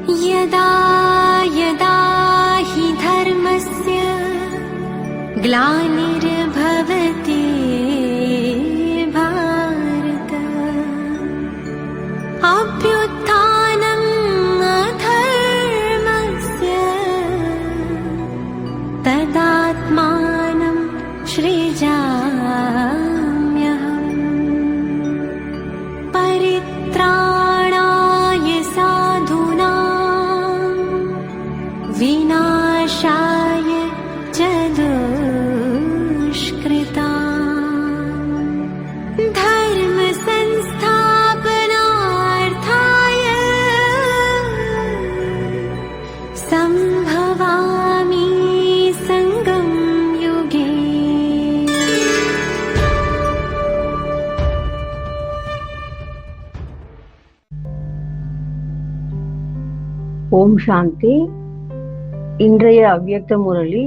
यदा यदा हि धर्मस्य ग्लानिर्भवति भारत अभ्युत्थानम् अधर्मस्य तदात्मानं सृजाम्यहम् परित्राणाय साधूनां विनाशाय च दुष्कृताम् धर्म संस्थापनार्थाय संभवामि संगम युगे। ஓம் சாந்தி. இன்றைய அவ்யக்த முரளி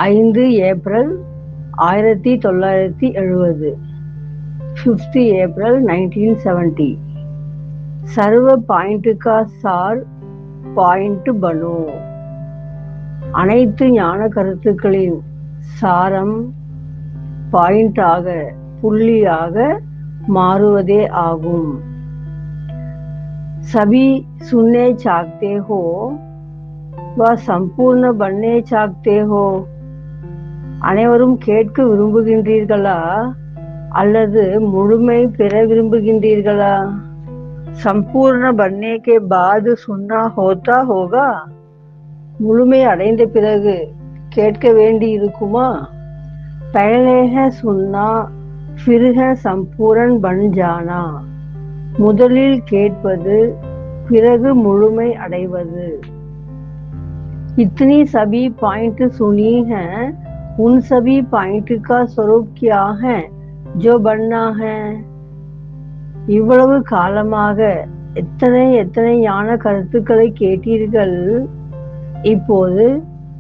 5 ஏப்ரல் 1970, 5 ஏப்ரல் 1970। सर्व पॉइंट का सार பாயிண்ட் பனோ. அனைத்து ஞான கருத்துக்களின் சாரம் பாயிண்டாக புள்ளியாக மாறுவதே ஆகும். सभी सुनने चाहते हो व संपूर्ण बनने चाहते हो. அனைவரும் கேட்க விரும்புகின்றீர்களா அல்லது முழுமை பெற விரும்புகின்றீர்களா? संपूर्ण बनने के बाद सुनना होता होगा. முழுமை அடைந்த பிறகு கேட்க வேண்டி இருக்குமா? पहले है सुनना फिर है संपूर्ण बन जाना. முதலில் கேட்பது பிறகு முழுமை அடைவது. इतनी सभी पॉइंट सुनी है, उन सभी पॉइंट का स्वरूप क्या है जो बनना है. இவ்வளவு காலமாக எத்தனை எத்தனை ஞான கருத்துக்களை கேட்டீர்கள். இப்போது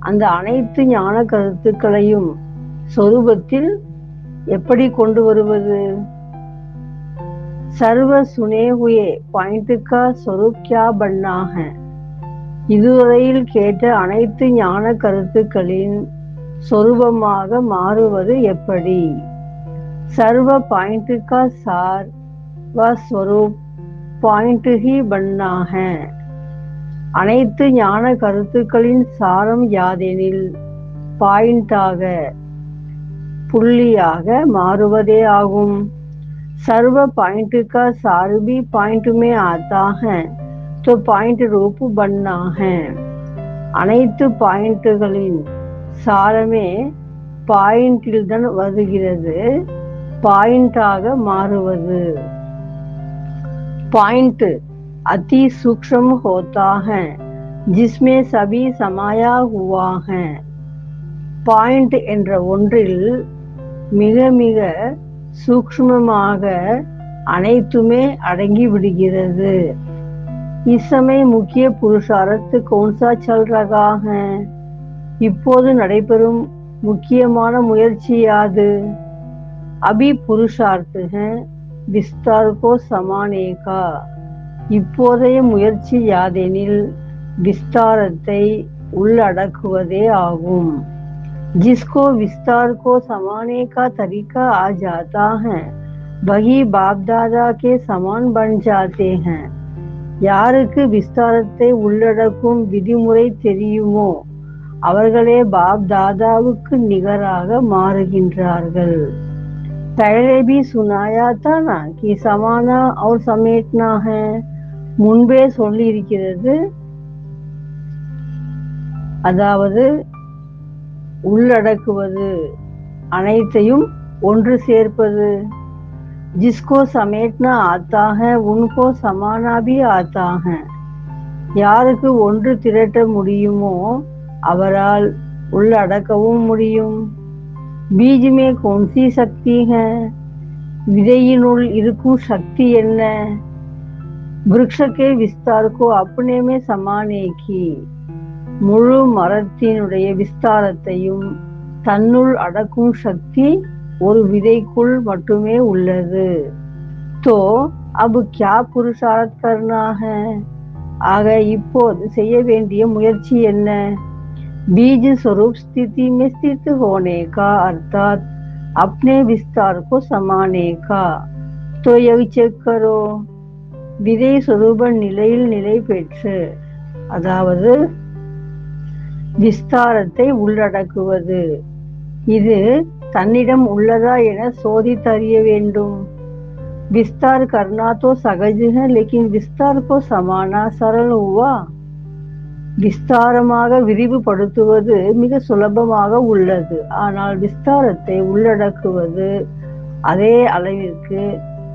அந்த அனைத்து ஞான கருத்துக்களையும் சொரூபத்தில் எப்படி கொண்டு வருவது? सर्व सुने हुए पॉइंट का स्वरूप क्या बनना है. இதுவரையில் கேட்ட அனைத்து ஞான கருத்துக்களின் சொரூபமாக மாறுவது எப்படி? सर्व पॉइंट का सार व स्वरूप पॉइंट ही बनना है. அனைத்து ஞான கருத்துக்களின் சாரம் யாதெனில் பாயிண்டாக புள்ளியாக மாறுவதே ஆகும். सर्व पॉइंट का सार भी पॉइंट में आता है तो पॉइंट रूप बनना है. அனைத்து பாயிண்ட்களின் சாரமே பாயிண்டில் தான் வருகிறது, பாயிண்டாக மாறுவது. पॉइंट अति सूक्ष्म होता है जिसमें सभी समाया हुआ है. பாயிண்ட் என்ற ஒன்றில் மிக மிக சூக்ஷ்மமாக அனைத்துமே அடங்கி விடுகிறது. इस समय मुख्य पुरुषार्थ कौन सा चल रहा है. இப்போது நடைபெறும் முக்கியமான முயற்சி யாது? अभी पुरुषार्थ है विस्तार को समाने का. இப்போதைய முயற்சி யாதெனில் விஸ்தாரத்தை உள்ளடக்குவதே ஆகும். जिसको विस्तार को समाने का तरीका आ जाता है वही बाप दादा के समान बन जाते हैं. யாருக்கு விஸ்தாரத்தை உள்ளடக்கும் விதிமுறை தெரியுமோ அவர்களே பாப் தாதாவுக்கு நிகராக மாறுகின்றார்கள். पहले भी सुनाया था ना कि समाना और समेटना है. முன்பே சொல்லி இருக்கிறது, அதாவது உள்ளடக்குவது, அனைத்தையும் ஒன்று சேர்ப்பது. जिसको समेटना आता है उनको समाना भी आता है. யாருக்கு ஒன்று திரட்ட முடியுமோ அவரால் உள்ளடக்கவும் முடியும். बीज में कौन सी शक्ति है. விதையினுள் இருக்கும் சக்தி என்ன? वृक्ष के विस्तार को अपने में समाने की. முழு மரத்தினுடைய விஸ்தாரத்தையும் தன்னுள் அடக்கும் சக்தி ஒரு விதைக்குள் மட்டுமே உள்ளது. तो अब क्या पुरुषार्थ करना है. ஆக இப்போது செய்ய வேண்டிய முயற்சி என்ன? बीज स्वरूप स्थिति में स्थित होने का अर्थात अपने विस्तार को समाने का। तो यह चेक करो, விதை சொரூப நிலையில் நிலை பெற்று, அதாவது விஸ்தாரத்தை உள்ளடக்குவது, இது தன்னிடம் உள்ளதா என சோதித்தறிய வேண்டும். विस्तार करना तो सहज है, लेकिन विस्तार को समाना सरल हुआ? விஸ்தாரமாக விரிவுபடுத்துவது மிக சுலபமாக உள்ளது, ஆனால் விஸ்தாரத்தை உள்ளடக்குவது அதே அளவிற்கு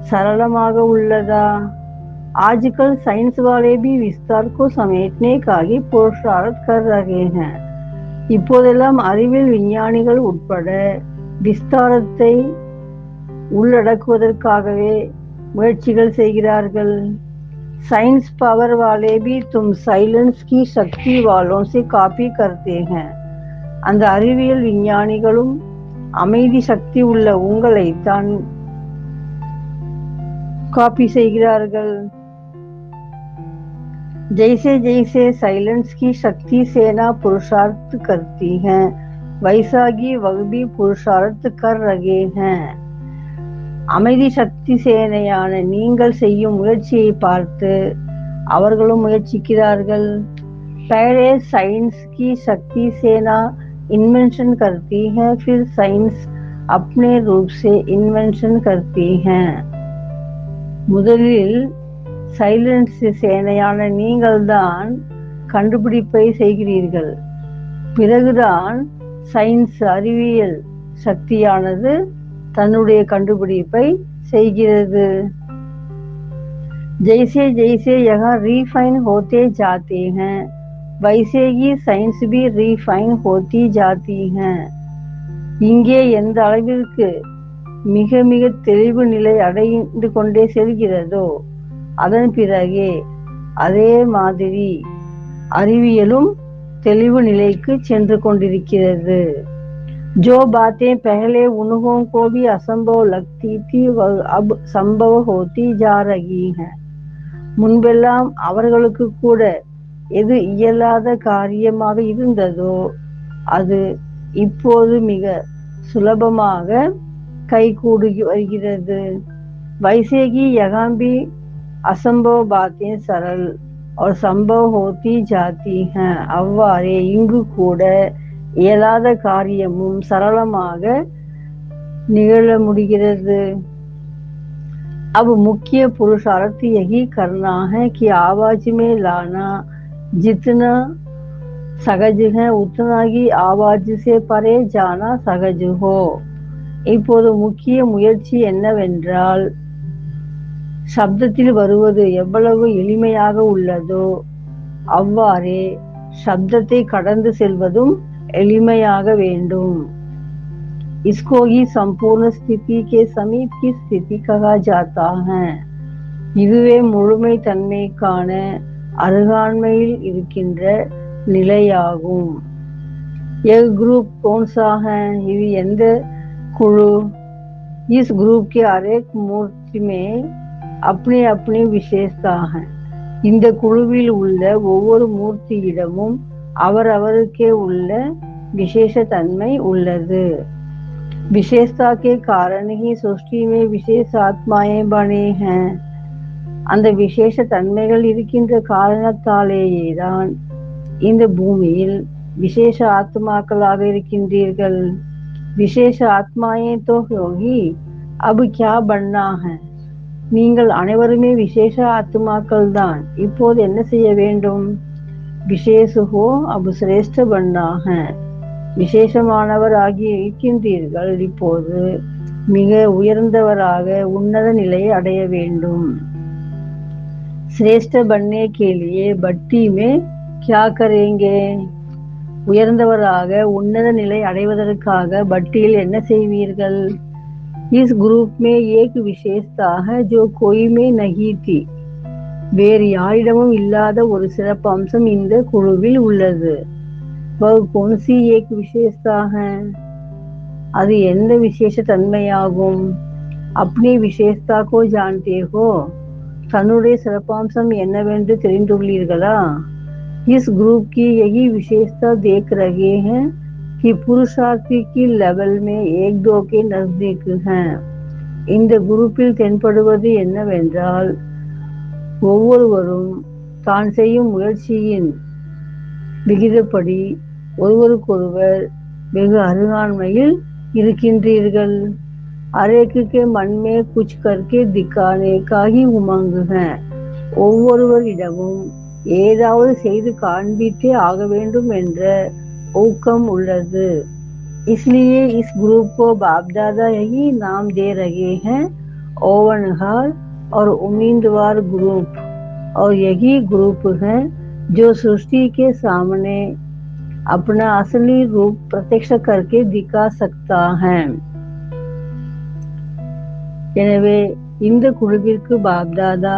சரளமாக உள்ளதா? आजकल साइंस वाले भी विस्तार को समेटने का ही पुरुषार्थ कर रहे हैं. இப்போதெல்லாம் அறிவியல் விஞ்ஞானிகள் உட்பட விஸ்தாரத்தை உள்ளடக்குவதற்காகவே முயற்சிகள் செய்கிறார்கள். साइंस पावर वाले भी तुम साइलेंस की शक्ति वालों से कॉपी करते हैं. அந்த அறிவியல் விஞ்ஞானிகளும் அமைதி சக்தி உள்ள உங்களை தான் காப்பி செய்கிறார்கள். जैसे जैसे साइलेंस की शक्ति सेना पुरुषार्थ करती है, वैसा ही वह भी पुरुषार्थ कर रहे हैं. அமைதி சக்தி சேனையான நீங்கள் செய்யும் முயற்சியை பார்த்து அவர்களும் முயற்சிக்கிறார்கள். पहले साइंस की शक्ति सेना इन्वेंशन करती है, फिर साइंस अपने रूप से इन्वेंशन करती है. முதலில் சைலன்ஸ் சேனையான நீங்கள் தான் கண்டுபிடிப்பை செய்கிறீர்கள், பிறகுதான் சயின்ஸ் அறிவியல் சக்தியானது தன்னுடைய கண்டுபிடிப்பை செய்கிறது. जैसे जैसे यहाँ रिफाइन होते जाते हैं, वैसे ही साइंस भी रिफाइन होती जाती है. இங்கே எந்த அளவிற்கு மிக மிக தெளிவு நிலை அடைந்து கொண்டே செல்கிறதோ அதன் பிறகே அதே மாதிரி அறிவியலும் தெளிவு நிலைக்கு சென்று கொண்டிருக்கிறது. जो बातें पहले उन्हों को भी असंभव लगती थी वह अब संभव होती जा रही है. முன்பெல்லாம் அவர்களுக்கு கூட எது இயலாத காரியமாக இருந்ததோ அது இப்போது மிக சுலபமாக கைகூடி வருகிறது. वैसे ही यहाँ भी असंभव बातें सरल और संभव होती जाती हैं. அவ்வாறே இங்கு கூட இயலாத காரியமும் சரளமாக நிகழ முடிகிறது. अब मुख्य पुरुषार्थ यही करना है कि आवाज में लाना जितना सहज है उतना ही आवाज से परे जाना सहज हो. இப்போது முக்கிய முயற்சி என்னவென்றால், சப்தத்தில் வருவது எவ்வளவு எளிமையாக உள்ளதோ அவ்வாறே சப்தத்தை கடந்து செல்வதும் எளிமையாக வேண்டும். इसको ही संपूर्ण स्थिति के समीप की स्थिति कहा जाता है. இதுவே முழுமை தன்மைக்கான அருகாண்மையில் இருக்கின்ற நிலையாகும். यह ग्रुप कौन सा है? இது எந்த कुळु? इस ग्रुप के हर एक मूर्ति में अपनी अपनी विशेषता है. இந்த குழுவில் உள்ள ஒவ்வொரு மூர்த்தியிடமும் அவரவருக்கே உள்ள विशेष तन्மை உள்ளது. विशेषता के कारण ही सृष्टि में विशेष आत्माएं बने हैं. அந்த விசேஷ தன்மைகள் இருக்கின்ற காரணத்தாலேயேதான் இந்த பூமியில் விசேஷ ஆத்மாக்களாக இருக்கின்றீர்கள். विशेष आत्माएं तो होगी, अब क्या बनना है? நீங்கள் அனைவருமே விசேஷ ஆத்மாக்கள் தான். இப்போது என்ன செய்ய வேண்டும்? விசேஷ ஹோ அப் சிரேஷ்ட பன்னா है. விசேஷமானவர் ஆகி இருக்கின்றீர்கள், இப்போது மிக உயர்ந்தவராக உன்னத நிலையை அடைய வேண்டும். श्रेष्ठ बनने के लिए भट्टी में क्या करेंगे? உயர்ந்தவராக உன்னத நிலை அடைவதற்காக பட்டியில் என்ன செய்வீர்கள்? इस ग्रुप में एक विशेषता है जो कोई में नहीं थी. வேறு யாரிடமும் இல்லாத ஒரு சிறப்பு அம்சம் இந்த குழுவில் உள்ளது. वह कौन सी एक विशेषता है? அது எந்த விசேஷ தன்மையாகும்? अपनी विशेषता को जानते हो தன்னுடைய சிறப்பாம்சம் என்னவென்று தெரிந்துள்ளீர்களா? इस ग्रुप की यही विशेषता देख रहे हैं कि पुरुषार्थी की लेवल में एक दो के नजदीक हैं. இந்த குரூப்பில் தென்படுவது என்னவென்றால், ஒவ்வொருவரும் தான் செய்யும் முயற்சியின் விகிதப்படி ஒருவருக்கொருவர் வெகு அருகாமையில் இருக்கின்றீர்கள். அரேக்கு के मन में कुछ करके दिखाने का ही उमंग है. ஒவ்வொருவரிடமும் ஏதாவது செய்து காண்பித்தே ஆக வேண்டும் என்ற ஊக்கம் உள்ளது. इसलिए इस ग्रुप को बाप दादा यही नाम दे रहे हैं, ओवनहार और उम्मीदवार ग्रुप. और यही ग्रुप है जो सृष्टि के सामने अपना असली रूप प्रत्यक्ष करके दिखा सकता है. எனவே இந்த குழுவிற்கு பாப்தாதா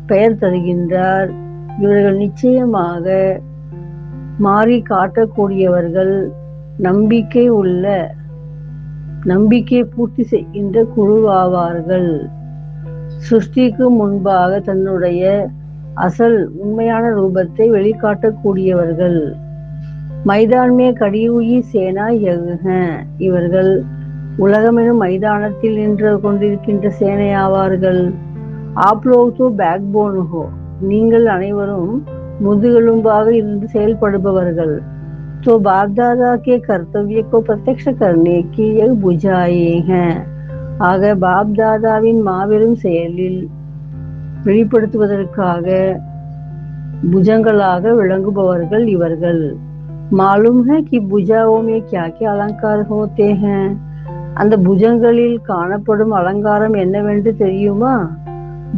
பெயர் தருகின்றார். இவர்கள் நிச்சயமாக மாறி காட்டக்கூடியவர்கள், நம்பிக்கை பூர்த்தி செய்கின்ற குழுவாவார்கள். சிருஷ்டிக்கு முன்பாக தன்னுடைய அசல் உண்மையான ரூபத்தை வெளிக்காட்டக்கூடியவர்கள். மைதான்மே கடி हुई சேனா யக. இவர்கள் உலகமெனும் மைதானத்தில் நின்று கொண்டிருக்கின்ற சேனையாவார்கள். ஆப் லோக் தோ பேக்போன் ஹோ. நீங்கள் அனைவரும் முதுகெலும்பாக இருந்து செயல்படுபவர்கள். तो बाप दादा के कर्तव्य को प्रत्यक्ष करने की यह बुझाए हैं. ஆக பாப் தாதாவின் மாபெரும் செயலில் வெளிப்படுத்துவதற்காக புஜங்களாக விளங்குபவர்கள் இவர்கள். मालूम है कि भुजाओं में क्या क्या अलंकार होते हैं. அந்த புஜங்களில் காணப்படும் அலங்காரம் என்னவென்று தெரியுமா?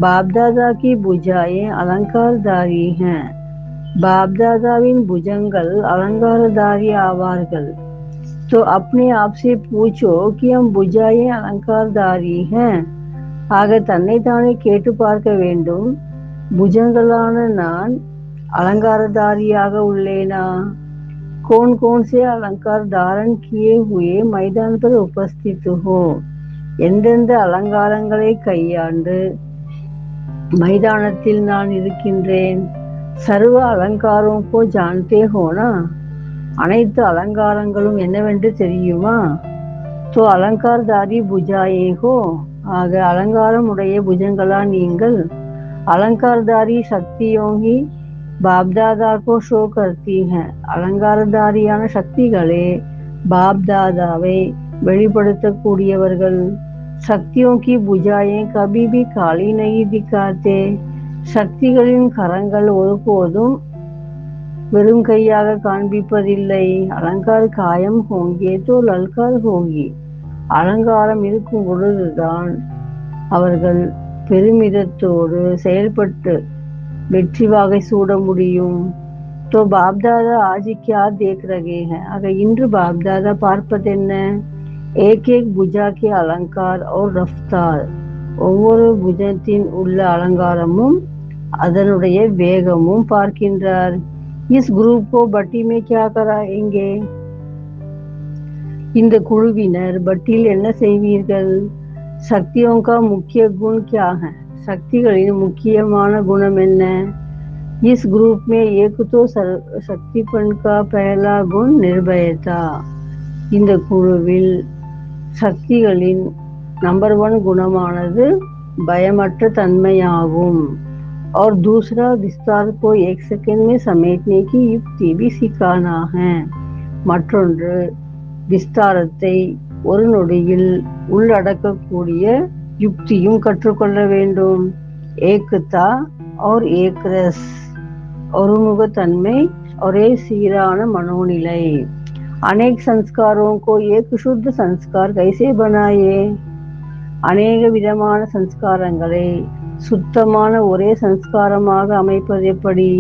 बाप दादा की भुजाएं अलंकारधारी हैं. बाप दादाविन भुजंगल अलंकारधारी आवाர்கள். तो अपने आप से पूछो कि हम भुजाएं अलंकारधारी हैं. ஆக தன்னை தானே கேட்டு பார்க்க வேண்டும், புஜங்களான நான் अलंकारधारिயாக உள்ளேனா? कौन कौन से अलंकार धारण किए हुए मैदान पर उपस्थित हो. எந்தெந்த அலங்காரங்களை கையாண்டு மைதானத்தில் நான் இருக்கின்றேன். சர்வ அலங்காரோं को जानते हो ना. அனைத்து அலங்காரங்களும் என்னவென்று தெரியுமா? तो अलंकारधारी भुजाए हो. ஆக அலங்காரம் உடைய புஜங்களா நீங்கள்? अलंकारधारी शक्तियों ही बाप दादा को शो करती हैं. அலங்காரதாரியான சக்திகளே பாப் தாதாவை வெளிப்படுத்தக்கூடியவர்கள். शक्तियों की भुजाएं कभी भी खाली नहीं दिखाते. சக்திகளின் கரங்கள் ஒருபோதும் வெறும் கையாக காண்பிப்பதில்லை. அலங்கார் காயம் ஹோங்கே தோ லல்கார் ஹோங்கி. அலங்காரம் இருக்கும் பொழுதுதான் அவர்கள் பெருமிதத்தோடு செயல்பட்டு வெற்றி வாகை சூட முடியும். तो बाप दादा आज क्या देख रहे हैं. ஆக இன்று பாப் தாதா பார்ப்பதென்ன? एक एक भुजा के अलंकार और रफ्तार. ஒவ்வொரு புஜத்தின் உள்ள அலங்காரமும் அதனுடைய வேகமும் பார்க்கின்றார். इस ग्रुप को बट्टी में क्या कराएंगे. இந்த குழுவினர் பட்டியில் என்ன செய்வீர்கள்? शक्तियों का मुख्य गुण क्या है. சக்திகளின் முக்கியமான குணம் என்ன? इस ग्रुप में एक तो शक्तिपन का पहला गुण निर्भयता. இந்த குழுவில் சக்திகளின் नंबर 1 குணமானது பயமற்ற தன்மையாகும். और दूसरा विस्तार को एक सेकंड में समेटने की युक्ति भी सिखाना है. மற்றொன்று விஸ்தாரத்தை ஒரு நொடியில் உள்ளடக்கக்கூடிய யுக்தியும் கற்றுக்கொள்ள வேண்டும். ஏகதா और एक रस. ஒருமுகத்தன்மை, ஒரே சீரான மனோநிலை. अनेक संस्कारों को एक शुद्ध संस्कार कैसे बनाए. அநேக விதமான சன்ஸ்காரங்களை சுத்தமான ஒரே சன்ஸ்காரமாக அமைப்பது எப்படி?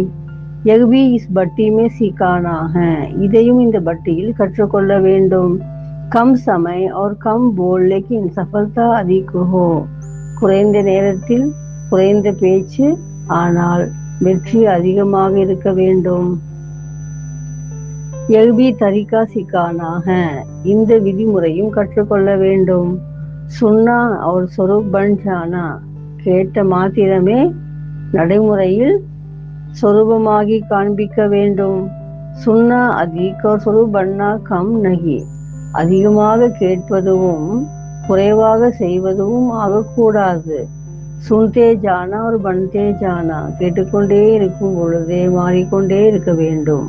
यह भी इस भट्टी में सीखाना है. இதையும் இந்த பட்டியில் கற்றுக்கொள்ள வேண்டும். कम समय और कम बोल लेकिन सफलता अधिक हो. குறைந்த நேரத்தில் குறைந்த பேச்சு, ஆனால் வெற்றி அதிகமாக இருக்க வேண்டும். यह भी तरीका सिखाना है. இந்த விதிமுறையும் கற்றுக்கொள்ள வேண்டும். सुनना और स्वरूप बन जाना. கேட்ட மாத்திரமே நடைமுறையில் சொரூபமாகி காண்பிக்க வேண்டும். சுன்னா அதிக और स्वरूप बनना कम नहीं. அதிகமாக கேட்பதும் குறைவாக செய்வதும் ஆகக்கூடாது. சுன்தே ஜானா ஒரு பன்தே ஜானா, கேட்டுக்கொண்டே இருக்கும் பொழுதே மாறிக்கொண்டே இருக்க வேண்டும்.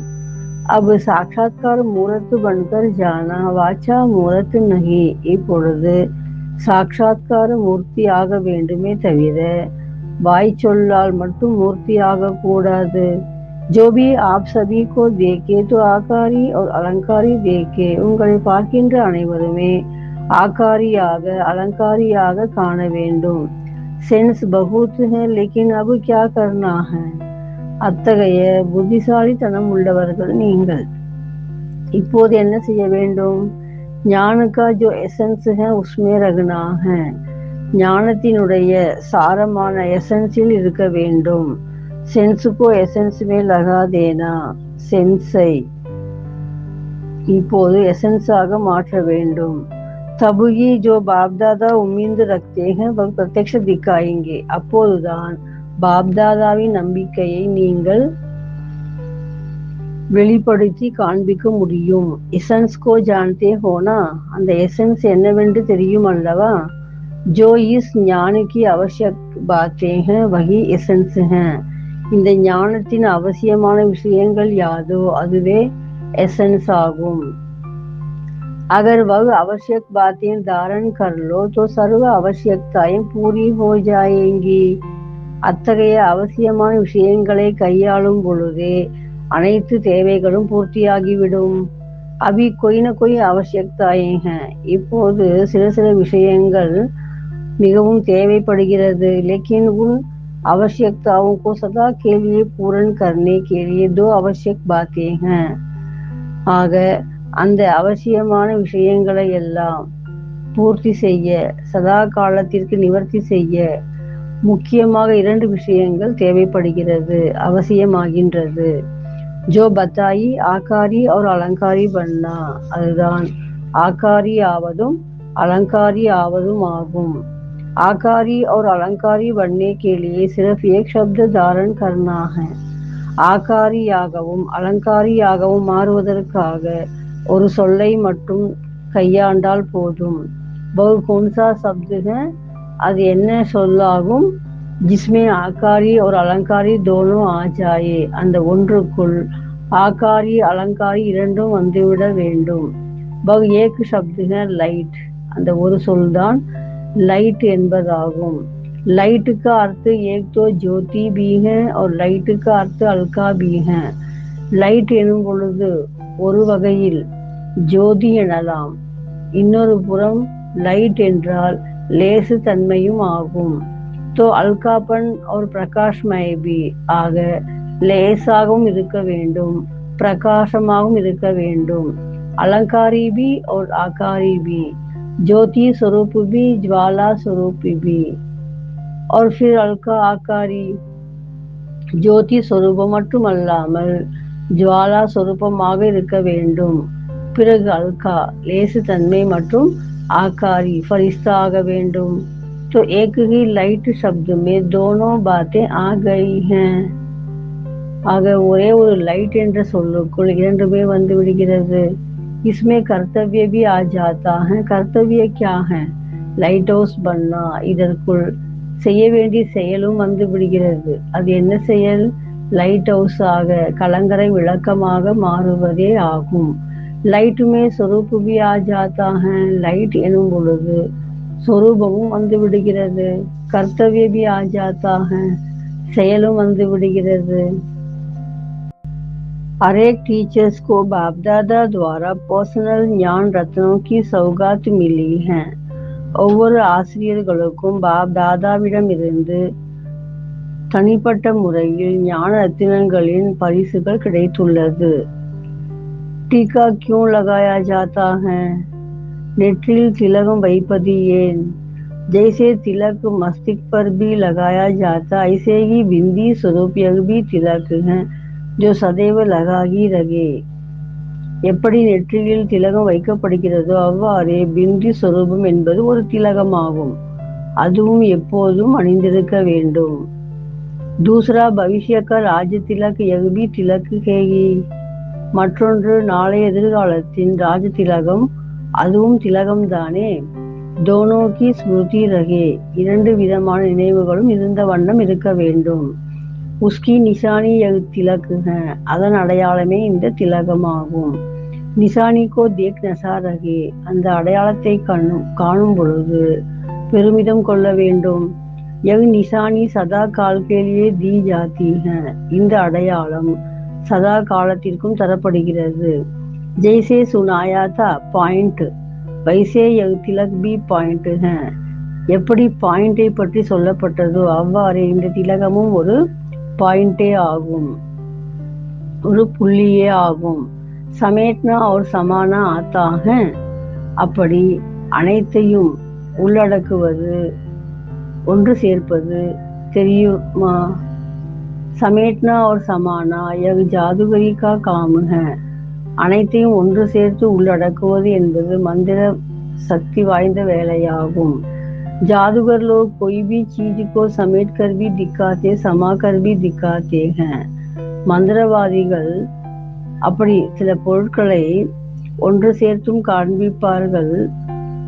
अब साक्षात्कार मूर्त बनकर जाना वाचा मूर्त नहीं. இப்பொழுது சாட்சாத்கார மூர்த்தி ஆக வேண்டுமே தவிர வாய் சொல்லால் மட்டும் மூர்த்தி ஆகக்கூடாது. जो भी आप सभी को देखे तो आकारी और अलंकारी देखे. உங்களை பார்க்கின்ற அனைவருமே ஆகாரியாக அலங்காரியாக காண வேண்டும். सेंस बहुत है लेकिन अब क्या करना है. அத்தகைய புத்திசாலித்தனம் உள்ளவர்கள் நீங்கள். இப்போது என்ன செய்ய வேண்டும்? ஞான का जो एसेंस है उसमें रखना है. ஞானத்தினுடைய சாரமான எசன்ஸில் இருக்க வேண்டும். சென்ஸ் को एसेंस में लगा देना. சென்ஸை இப்போது எசன்ஸாக மாற்ற வேண்டும். தபுகி जो बाप दादा उम्मीद रखते हैं वह प्रत्यक्ष दिखाएंगे. அப்போதுதான் பாப்தாதாவின் நம்பிக்கையை நீங்கள் வெளிப்படுத்தி காண்பிக்க முடியும். எசன்ஸ் கோ ஜான்தே ஹோனா, அந்த எசன்ஸ் என்னவென்று தெரியும் அல்லவா? ஜோ இஸ் ஞானி அவசியக் பாத்தே ஹை வஹி எசன்ஸ் ஹை. இந்த ஞானத்தின் அவசியமான விஷயங்கள் யாதோ அதுவே एसेंस आगुम. अगर वह आवश्यक बातें धारण कर लो तो सर्व आवश्यकताएं पूरी हो जाएंगी. அத்தகைய அவசியமான விஷயங்களை கையாளும் பொழுதே அனைத்து தேவைகளும் பூர்த்தியாகிவிடும். அபி कोई न कोई आवश्यकताएं हैं. இப்போது சில விஷயங்கள் மிகவும் தேவைப்படுகிறது. लेकिन उन आवश्यकताओं को सदा के लिए पूर्ण करने के लिए दो आवश्यक बातें हैं. ஆக அந்த அவசியமான விஷயங்களை எல்லாம் பூர்த்தி செய்ய, சதா காலத்திற்கு நிவர்த்தி செய்ய முக்கியமாக 2 விஷயங்கள் தேவைப்படுகிறது, அவசியமாகின்றது. ஜோ பத்தாயி ஆகாரி और அலங்காரி பண்ணா, அதுதான் ஆகாரி ஆவதும் அலங்காரி ஆவதும் ஆகும். आकारी और अलंकारी बनने के लिए सिर्फ एक शब्द धारण करना है. ஆகாரியாகவும் அலங்காரியாகவும் மாறுவதற்காக ஒரு சொல்லை மட்டும் கையாண்டால் போதும். बहु कौन सा शब्द है, அது என்ன சொல்லாகும்? जिसमें आकारी और अलंकारी दोनों आ जाए. அந்த ஒன்றுக்குள் ஆகாரி அலங்காரி இரண்டும் வந்துவிட வேண்டும். बहु एक शब्द है लाइट, அந்த ஒரு சொல்தான் लाइट என்பதாகும். लाइट का अर्थ एक तो ज्योति भी है और लाइट का अर्थ हल्का भी है. लाइट எனும் பொழுது ஒரு வகையில் ஜோதி எனலாம், இன்னொரு புறம் லைட் என்றால் லேசு தன்மையும் ஆகும். तो हल्कापन और प्रकाशमय भी, ஆக லேசாகவும் இருக்க வேண்டும், பிரகாசமாகவும் இருக்க வேண்டும். अलंकारी भी और आकारी भी, ज्योति स्वरूप भी ज्वाला स्वरूप भी. और फिर அல்கா ஆகாரி, ஜோதி சொரூபம் மட்டுமல்லாமல் ஜுவாலா சொரூபமாக இருக்க வேண்டும். பிறகு அல்கா லேசு தன்மை மற்றும் ஆகாரி फरिश्ता ஆக வேண்டும். तो एक ही लाइट शब्द में दोनों बातें आ गई हैं. ஆக ஒரே ஒரு லைட் என்ற சொல்லுக்குள் இரண்டுமே வந்து விடுகிறது. इसमें कर्तव्य भी आ जाता है. कर्तव्य क्या है? लाइट हाउस बनना. இதற்குள் செய்ய வேண்டிய செயலும் வந்து விடுகிறது. அது என்ன செயல்? லைட் ஹவுஸ் ஆக கலங்கரை விளக்கமாக மாறுவதே ஆகும். லைட் மே स्वरूप भी आ जाता है. லைட் எனும் பொழுது சொரூபமும் வந்து விடுகிறது. கர்த்தவ்ய भी आ जाता है, செயலும் வந்து விடுகிறது. हर एक टीचर्स को बाप दादा द्वारा पर्सनल ज्ञान रत्नों की सौगात मिली है. ஒவ்வொரு ஆசிரியர்களுக்கும் பாப் தாதாவிடம் இருந்து தனிப்பட்ட முறையில் ஞான ரத்தினங்களின் பரிசுகள் கிடைத்துள்ளது. टीका क्यों लगाया जाता है? நெற்றில் திலகம் வைப்பது ஏன்? जैसे तिलक मस्तिष्क पर भी लगाया जाता ऐसे ही बिंदी स्वरूप भी तिलक है जो सदैव लगा ही रहे. எப்படி நெற்றியில் திலகம் வைக்கப்படுகிறதோ அவ்வாறே பிந்தி சொரூபம் என்பது ஒரு திலகமாகும். அதுவும் எப்போதும் அணிந்திருக்க வேண்டும். दूसरा भविष्य का राज्य तिलक यह भी तिलक हैगी. மற்றொன்று நாளைய எதிர்காலத்தின் ராஜ திலகம், அதுவும் திலகம் தானே. दोनों की स्मृति रहे, இரண்டு விதமான நினைவுகளும் இருந்த வண்ணம் இருக்க வேண்டும். उसकी निशानी यह तिलक है, அதன் அடையாளமே இந்த திலகமாகும். நிசானி கோ தேக் நசா ரகே, அந்த அடையாளத்தை காணும் பொழுது பெருமிதம் கொள்ள வேண்டும். यह निशानी सदा काल के लिए दी जाती है, இந்த அடையாளம் சதா காலத்திற்கும் தரப்படுகிறது. जैसे सुनाया था பாயிண்ட், वैसे यह तिलक भी பாயிண்ட் है. எப்படி பாயிண்டை பற்றி சொல்லப்பட்டதோ அவ்வாறே இந்த திலகமும் ஒரு பாயிண்டே ஆகும், ஒரு புள்ளியே ஆகும். சமேட்னா और समाना आता है, அப்படி அனைத்தையும் உள்ளடக்குவது, ஒன்று சேர்ப்பது தெரியுமா? சமேட்னா और समाना यह जादूगरी का काम है. அனைத்தையும் ஒன்று சேர்த்து உள்ளடக்குவது என்பது மந்திர சக்தி வாய்ந்த வேலையாகும். जादूगर लोग कोई भी चीज को समेट कर भी दिखाते, समा कर भी दिखाते हैं. மந்திரவாதிகள் அப்படி சில பொருட்களை ஒன்று சேர்த்தும் காண்பிப்பார்கள்,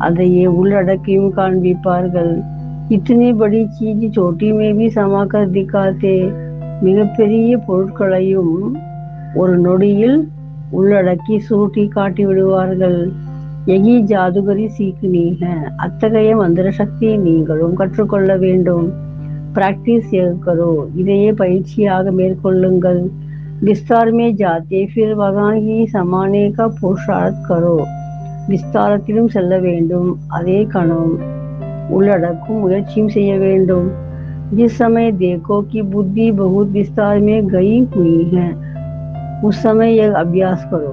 அதையே உள்ளடக்கியும் காண்பிப்பார்கள். इतनी बड़ी चीज छोटी में भी समा कर दिखाते, மிகப்பெரிய பொருட்களையும் ஒரு நொடியில் உள்ளடக்கி சுருட்டி காட்டி விடுவார்கள். यही जादूगरी सीखनी है, அத்தகைய மந்திர சக்தியை நீங்களும் கற்றுக்கொள்ள வேண்டும். பிராக்டிஸ் करो, இதையே பயிற்சியாக மேற்கொள்ளுங்கள். विस्तार में जाते फिर वहाँ ही समाने का पुरुषार्थ करो, விஸ்தாரத்திலும் செல்ல வேண்டும், அதே கணம் உள்ளடக்கும் முயற்சியும் செய்ய வேண்டும். जिस समय देखो कि बुद्धि बहुत विस्तार में गई हुई है, उस समय यह अभ्यास करो.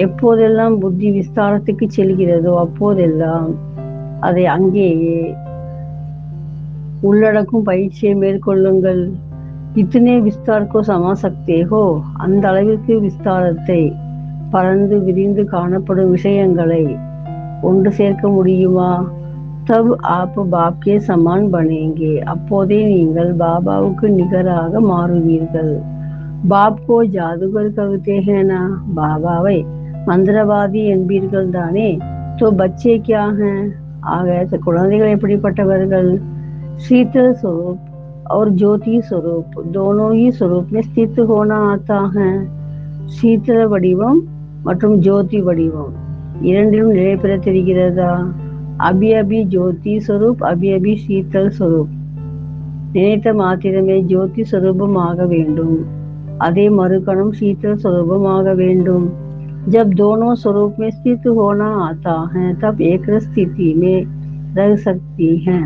எப்போதெல்லாம் புத்தி விஸ்தாரத்துக்கு செல்கிறதோ அப்போதெல்லாம் அதை அங்கேயே உள்ளடக்கும் பயிற்சியை மேற்கொள்ளுங்கள். இத்தனை விஸ்தார் கோ சமா சக்தே ஹோ, அந்த அளவிற்கு விஸ்தாரத்தை, பறந்து விரிந்து காணப்படும் விஷயங்களை ஒன்று சேர்க்க முடியுமா? தப் ஆப் பாப்கே சமான் பனேங்கே, அப்போதே நீங்கள் பாபாவுக்கு நிகராக மாறுவீர்கள். பாப் கோ ஜாதுகர் கவிதே ஹேனா, பாபாவை மந்திரவாதி என்பீர்கள் தானே. तो बच्चे क्या हैं, ஆக குழந்தைகள் எப்படிப்பட்டவர்கள்? शीतल स्वरूप और ज्योति स्वरूप दोनों ही स्वरूप में स्थित होना आता है. शीतल வடிவம் மற்றும் ஜோதி வடிவம் இரண்டிலும் நிலை பெற தெரிகிறதா? अभी अभी ज्योति स्वरूप, अभी अभी शीतल स्वरूप. நினைத்த மாத்திரமே ஜோதி स्वरूपமாக வேண்டும், அதே மறுகணம் शीतल स्वरूपமாக வேண்டும். जब दोनों स्वरूप में स्थित होना आता है तब एक स्थिति में रह सकती है.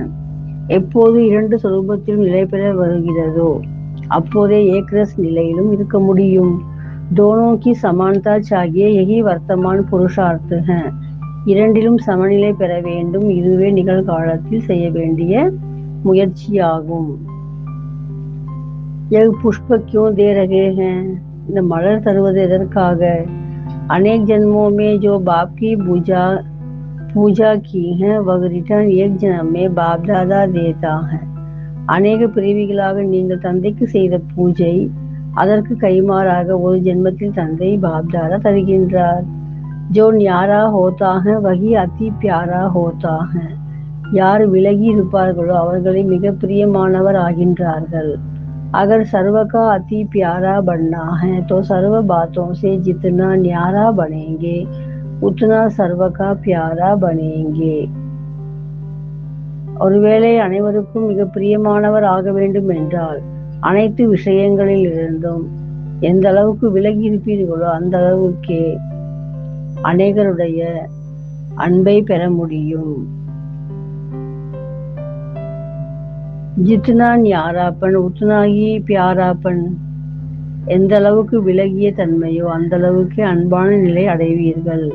எப்போது இரண்டு சொரூபத்திலும் நிலை பெற வருகிறதோ அப்போதே ஏக்ரஸ் நிலையிலும் இருக்க முடியும். दोनों की समानता चाहिए, यही वर्तमान पुरुषार्थ है. இரண்டிலும் சமநிலை பெற வேண்டும், இதுவே நிகழ்காலத்தில் செய்ய வேண்டிய முயற்சியாகும். यह पुष्प क्यों दे रहे हैं, இந்த மலர் தருவது எதற்காக? अनेक जन्मों में जो बाप की पूजा की है वह रिटर्न एक जन्म में बाप दादा देता है. अनेक பிறவிகளாக நீங்கள் தந்தைக்கு செய்த பூஜை, அதற்கு கைமாறாக ஒரு ஜென்மத்தில் தந்தை பாப் தாதா தருகின்றார். जो न्यारा होता है वही अति प्यारा होता है. யார் விலகி இருப்பார்களோ அவர்களை மிக பிரியமானவர் ஆகின்றார்கள். अगर सर्व का अति प्यारा बनना है तो सर्व बातों से जितना न्यारा बनेंगे उतना सर्व का प्यारा बनेंगे. ஒருவேளை அனைவருக்கும் மிக பிரியமானவர் ஆக வேண்டும் என்றால் அனைத்து விஷயங்களில் இருந்தும் எந்த அளவுக்கு விலகி இருப்பீர்களோ அந்த அளவுக்கே அநேகருடைய அன்பை பெற முடியும். जितना न्यारापन उतना ही प्यारापन, எந்த அளவுக்கு விலகிய தன்மையோ அந்த அளவுக்கு அன்பான நிலை அடைவீர்கள்.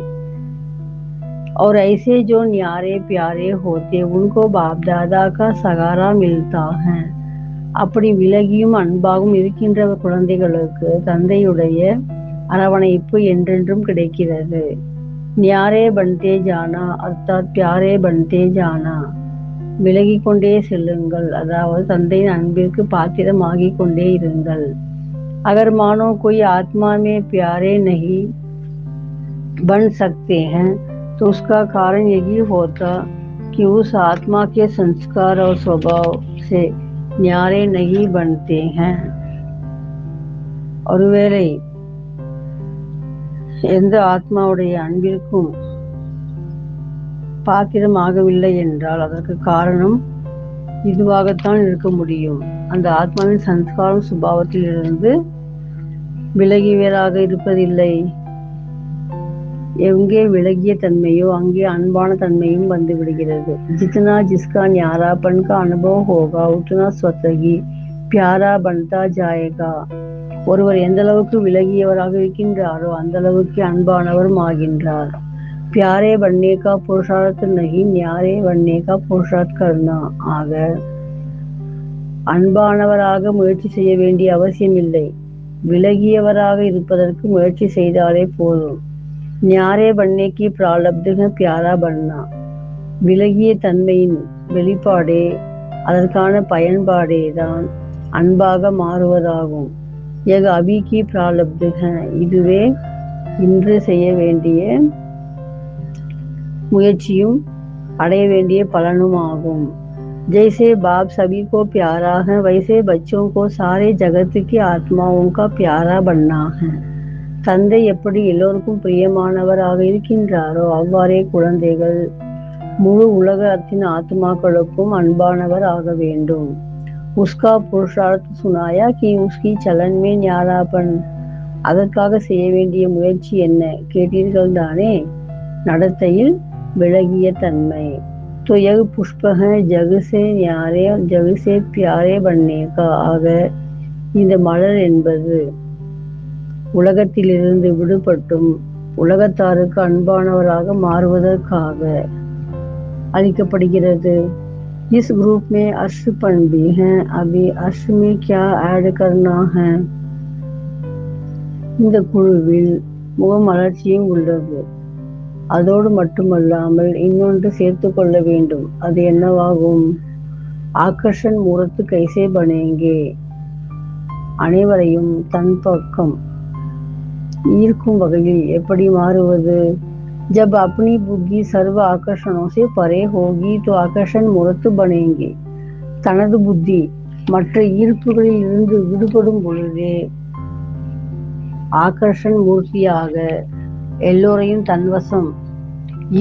और ऐसे जो न्यारे प्यारे होते उनको बाप दादा का सहारा मिलता है. அப்படி விலகியும் அன்பாகவும் இருக்கின்ற குழந்தைகளுக்கு தந்தையுடைய அரவணைப்பு என்றென்றும் கிடைக்கிறது. न्यारे बनते जाना अर्थात प्यारे बनते जाना, விலகிக் கொண்டே செல்லுங்கள். அதாவது தந்தையின் அன்பிற்கு பாத்திரமாகிக் கொண்டே இருங்கள். अगर मानो कोई आत्मा में प्यारे नहीं बन सकते हैं तो उसका कारण यही होता कि उस आत्मा के संस्कार और स्वभाव से न्यारे नहीं बनते हैं. ஒருவேளை எந்த ஆத்மாவுடைய அன்பிற்கும் பாத்திரமாகவில்லை என்றால் அதற்கு காரணம் இதுவாகத்தான் இருக்க முடியும். அந்த ஆத்மாவின் சம்ஸ்காரம் சுபாவத்தில் இருந்து விலகியவராக இருப்பதில்லை. எங்கே விலகிய தன்மையோ அங்கே அன்பான தன்மையும் வந்து விடுகிறது. जितना जिसका न्यारापन का अनुभव होगा उतना स्वतः ही प्यारा बनता जाएगा. ஒருவர் எந்த அளவுக்கு விலகியவராக இருக்கின்றாரோ அந்த அளவுக்கு அன்பானவரும் ஆகின்றார். प्यारे बनने का पुरुषार्थ नहीं न्यारे बनने का पुरुषार्थ करना. ஆக அன்பானவராக முயற்சி செய்ய வேண்டிய அவசியமில்லை. விலகியவராக இருப்பதற்கு முயற்சி செய்தாலே போதும். न्यारे बनने की प्रारब्ध है प्यारा बनना. விலகிய தன்மையின் வெளிப்பாடே அதற்கான பயன்பாடே தான் அன்பாக மாறுவதாகும். यह अभी की प्रारब्ध है. இதுவே இன்று செய்ய வேண்டிய முயற்சியும் அடைய வேண்டிய பலனும் ஆகும். जैसे बाप सभी को प्यारा है वैसे बच्चों को सारे जगत की आत्माओं का प्यारा बनना है. தந்தை எப்படி எல்லோருக்கும் பிரியமானவராக இருக்கின்றாரோ அவ்வாறே குழந்தைகள் முழு உலகத்தின் ஆத்மாக்களுக்கும் அன்பானவர் ஆக வேண்டும். उसका पुरुषार्थ सुनाया कि उसकी चलन में न्यारापन. அதற்காக செய்ய வேண்டிய முயற்சி என்ன கேட்டீர்கள் தானே? நடத்தையில் விலகிய தன்மை. तो यह पुष्प है जग से न्यारे जग से प्यारे बनने का. ஆக இந்த மலர் என்பது உலகத்திலிருந்து விடுபட்டும் உலகத்தாருக்கு அன்பானவராக மாறுவதற்காக அளிக்கப்படுகிறது. इस ग्रुप में अर्शपन भी है. अभी अर्श में क्या ऐड करना है? இந்த குழுவில் முகமலர்ச்சியும் உள்ளது. அதோடு மட்டுமல்லாமல் இன்னொன்று சேர்த்து கொள்ள வேண்டும். அது என்னவாகும்? ஆகர்ஷன் மூரத்து கைசே பனேங்கே. அனைவரையும் தன் பக்கம் ஈர்க்கும் வகையில் எப்படி மாறுவது? जब अपनी बुद्धि सर्व आकर्षणों से परे होगी तो आकर्षण मूर्त बनेंगे. தனது புத்தி மற்ற ஈர்ப்புகளில் இருந்து விடுபடும் பொழுதே ஆகர்ஷன் மூர்த்தியாக எல்லோரையும் தன்வசம்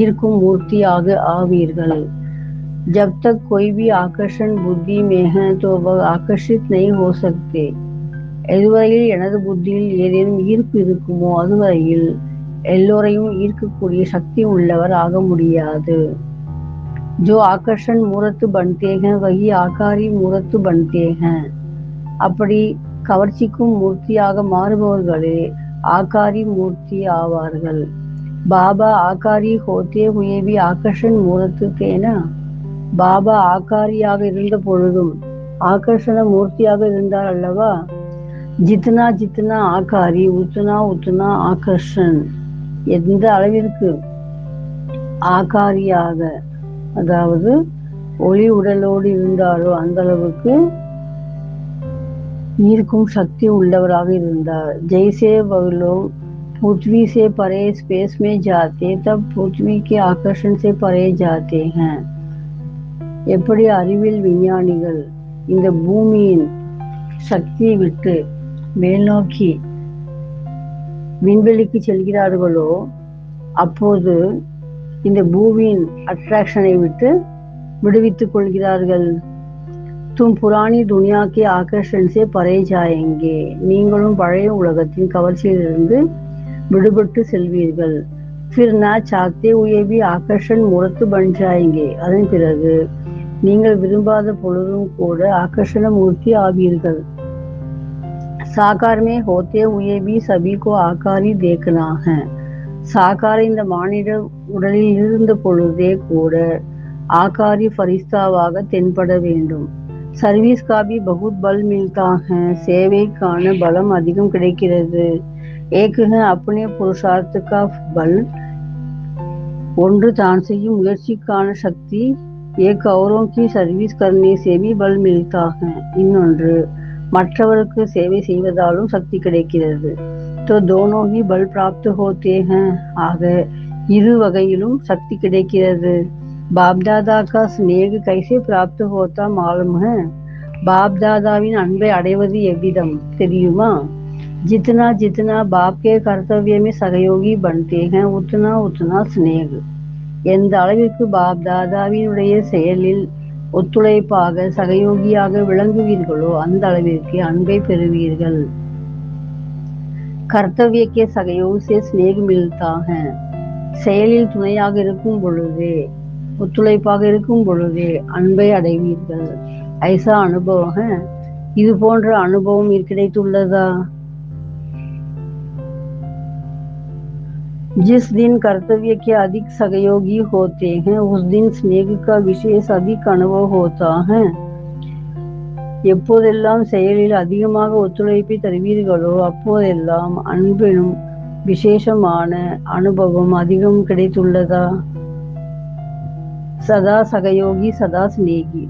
ஈர்க்கும் மூர்த்தியாக ஆவீர்கள். जब तक कोई भी आकर्षण बुद्धि में है तो वह आकर्षित नहीं हो सकते. எதுவரையில் எனது புத்தியில் ஏதேனும் ஈர்ப்பு இருக்குமோ அதுவரையில் எல்லோரையும் ஈர்க்கக்கூடிய சக்தி உள்ளவர் ஆக முடியாது. जो आकर्षण मूर्त बनते हैं वही आकारी मूर्त बनते हैं. அப்படி கவர்ச்சிக்கும் மூர்த்தியாக மாறுபவர்களே आकारी मूर्ति आवाர்கள். बाबा आकारी होते हुए भी आकर्षण मूर्त थे ना. பாபா ஆகாரியாக இருந்த பொழுதும் ஆகர்ஷண மூர்த்தியாக இருந்தார் அல்லவா? जितना जितना आकारी उतना उतना आकर्षण. எந்த அளவிற்கு ஆகாரியாக அதாவது ஒளி உடலோடு இருந்தாரோ அந்த அளவுக்கு ஈர்க்கும் சக்தி உள்ளவராக இருந்தார். जैसे वह लोग पृथ्वी से परे स्पेस में जाते तब पृथ्वी के आकर्षण से परे जाते हैं. எப்படி அறிவியல் விஞ்ஞானிகள் இந்த பூமியின் சக்தியை விட்டு மேல் நோக்கி விண்வெளிக்கு செல்கிறார்களோ அப்போது இந்த பூமியின் அட்ராக்ஷனை விட்டு விடுவித்துக் கொள்கிறார்கள். தும் புராணி துனியா கே ஆகர்ஷன் சே பரே ஜாயேங்கே. நீங்களும் பழைய உலகத்தின் கவர்ச்சியிலிருந்து விடுபட்டு செல்வீர்கள். फिर ना चाहते हुए भी आकर्षण मूर्त बन जाएंगे. அதன் பிறகு நீங்கள் விரும்பாத பொழுதும் கூட ஆகர்ஷண மூர்த்தி ஆவீர்கள். साकार में होते हुए भी सभी को आकारी देखना है. சாகார இந்த மானிட உடலில் இருந்த பொழுதே கூட ஆகாரி ஃபரிஸ்தாவாக தென்பட வேண்டும். சர்வீஸ் கா பி பகுத் பல் மில்தா है. சேவைக்கான பலம் அதிகம் கிடைக்கிறது. एक है अपने पुरुषार्थ का बल. ஒன்று தான் செய்யும் முயற்சிக்கான சக்தி एक औरों की सर्विस करने से भी बल मिलता है, இன்னொன்று மற்றவருக்கு சேவை செய்வதாலும் சக்தி கிடைக்கிறது. तो दोनों ही बल प्राप्त होते हैं, ஆக இரு வகையிலும் சக்தி கிடைக்கிறது. बाप दादा का स्नेह कैसे प्राप्त होता मालूम है? बाप दादाவின் அன்பை அடைவது எவ்விதம் தெரியுமா? जितना जितना बाप के कर्तव्य में सहयोगी बनते हैं उतना उतना स्नेह. எந்த அளவிற்கு பாப் தாதாவினுடைய செயலில் ஒத்துழைப்பாக சகயோகியாக விளங்குவீர்களோ அந்த அளவிற்கு அன்பை பெறுவீர்கள். कर्तव्य के सहयोग से स्नेह मिलता है. செயலில் துணையாக இருக்கும் பொழுதே, ஒத்துழைப்பாக இருக்கும் பொழுதே அன்பை அடைவீர்கள். ஐசா அனுபவம். இது போன்ற அனுபவம் கிடைத்துள்ளதா? जिस दिन कर्तव्य के अधिक सहयोगी होते हैं उस दिन स्नेह का विशेष अधिक अनुभव होता है. எப்போதெல்லாம் செயலில் அதிகமாக ஒத்துழைப்பை தருவீர்களோ அப்போதெல்லாம் அன்பெனும் விசேஷமான அனுபவம் அதிகம் கிடைத்துள்ளதா? சதா சகயோகி சதா சிநேகி.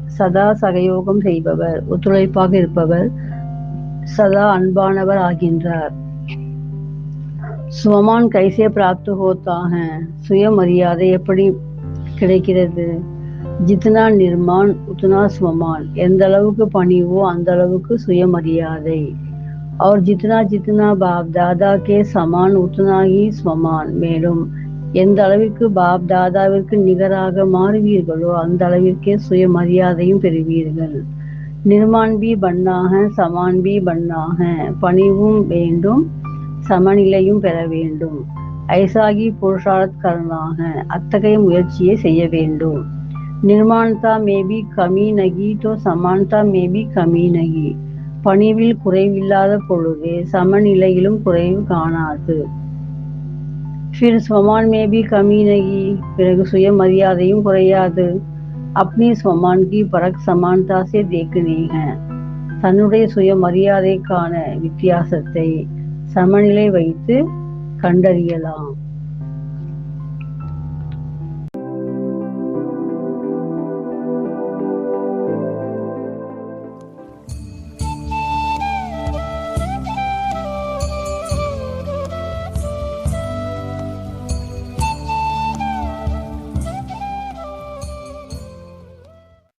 சதா சகயோகம் செய்பவர், ஒத்துழைப்பாக இருப்பவர் சதா அன்பானவர் ஆகின்றார். स्वमान कैसे प्राप्त होता है? சுயமரியாதை எப்படி கிடைக்கிறது? जितना निर्माण उतना स्वमान. எந்த அளவுக்கு பணிவோ அந்த அளவுக்கு சுயமரியாதை. और जितना जितना बाप दादा के समान उतना ही स्वमान. மேலும் எந்த அளவிற்கு பாப் தாதாவிற்கு நிகராக மாறுவீர்களோ அந்த அளவிற்கு சுயமரியாதையும் பெறுவீர்கள். निर्माण भी बनना है, समान भी बनना है. பணிவும் வேண்டும், சமநிலையும் பெற வேண்டும். ஐசாகி புருஷார்த் करना है. அத்தகைய முயற்சியை செய்ய வேண்டும். निर्माणता में भी कमी नहीं तो समानता में भी कमी नहीं. பணிவில் குறைவில்லாத பொழுது சமநிலையிலும் குறைவு காணாது. फिर स्वमान में भी कमी नहीं. பிறகு சுயமரியாதையும் குறையாது. अपनी स्वमान की परख समानता से देखनी है. தன்னுடைய சுயமரியாதைக்கான வித்தியாசத்தை சமநிலை வைத்து கண்டறியலாம்.